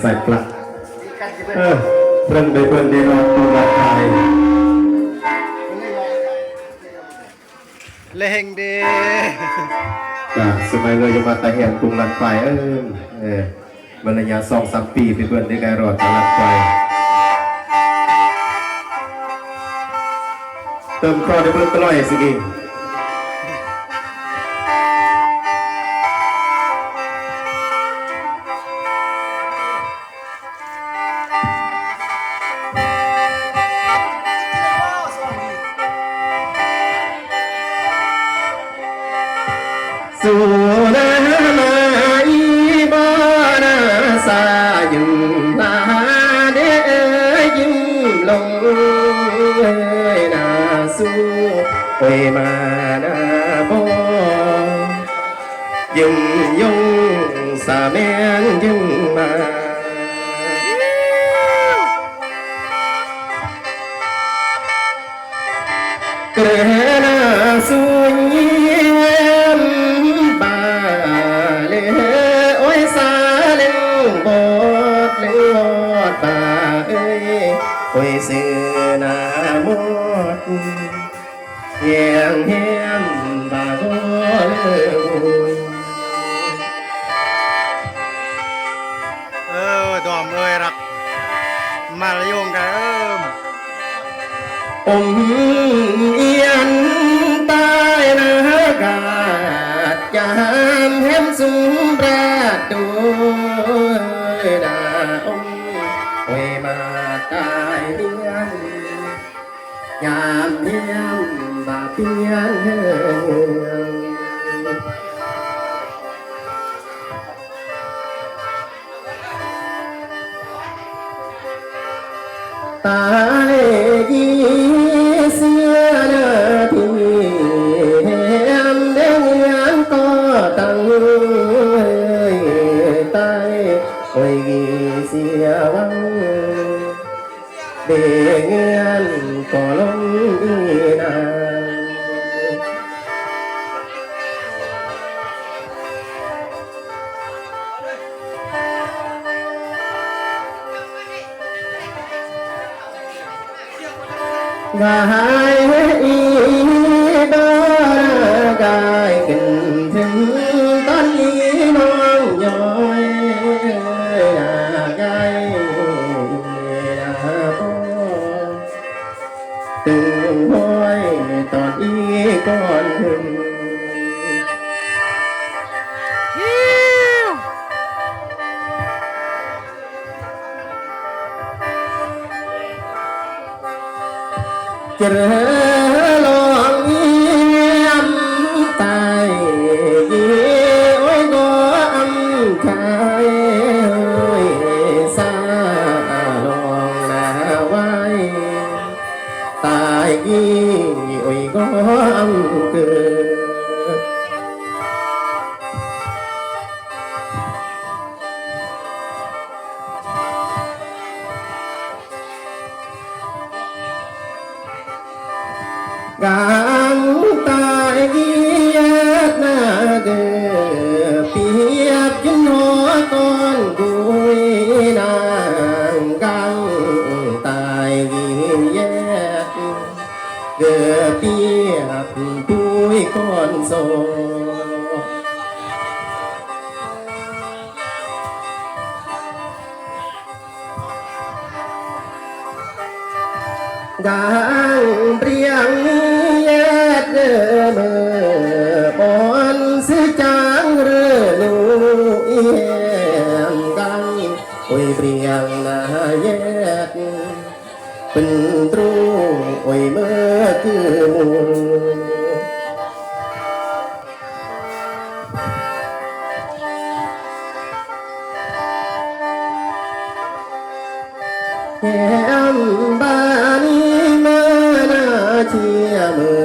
ใส่ปลักเรื่องใดเพื่อนดีรอตัวละไทยเล่งดีสมัยเลยจะมาตาเห็นกรุงลัดไฟบรรยา2-3 ปีเพื่อนได้การรอดลัดไฟเติมครอได้เพื่อนตลอดสิกิสุนามาอีบานาสายุลาเดยิมลงนาสุเวมานาโบยิมยงสาเมนยิมมากระนาสุยโอ้ยสื่อหน้ามดเฮียงเฮียมบาโกเลยดอมเลยรักมาละโยงกันอมเอียนตายนากาศยามเห็นสูงประตูนาอมโอ้ยมาตายเลี้ยงยามเลี้ยงบาเปียนเฮงตายยีเสียนาทีแหมเด้งยานก็ตั้งตายโอ้ยยีเสียวังเบเงินก็ลงอีนางกายอีดากายขึ้นถึงตอนนี้น้องย้อยกายตึงห้อยตอนอีก่อนถึงจะเรือลองเยี่ยมตายยี่โอ้ยก็อันชายสาลองนาไว้ตายยี่โอ้ยก็อันเกิดกางตายเกียดหน้าเดือเปียกยินหัวก้อนกุยนางกังตายเกียดเกือเปียกปุยก้อนโซกางเปรียงเย็ดเดือเมื่อบอนสิจางเรือลูเอียมกังโอ้ยเปรียงนาเย็ดเป็นตรูโอ้ยเมื่อคือมูแก้มบานีมานาเชียมือ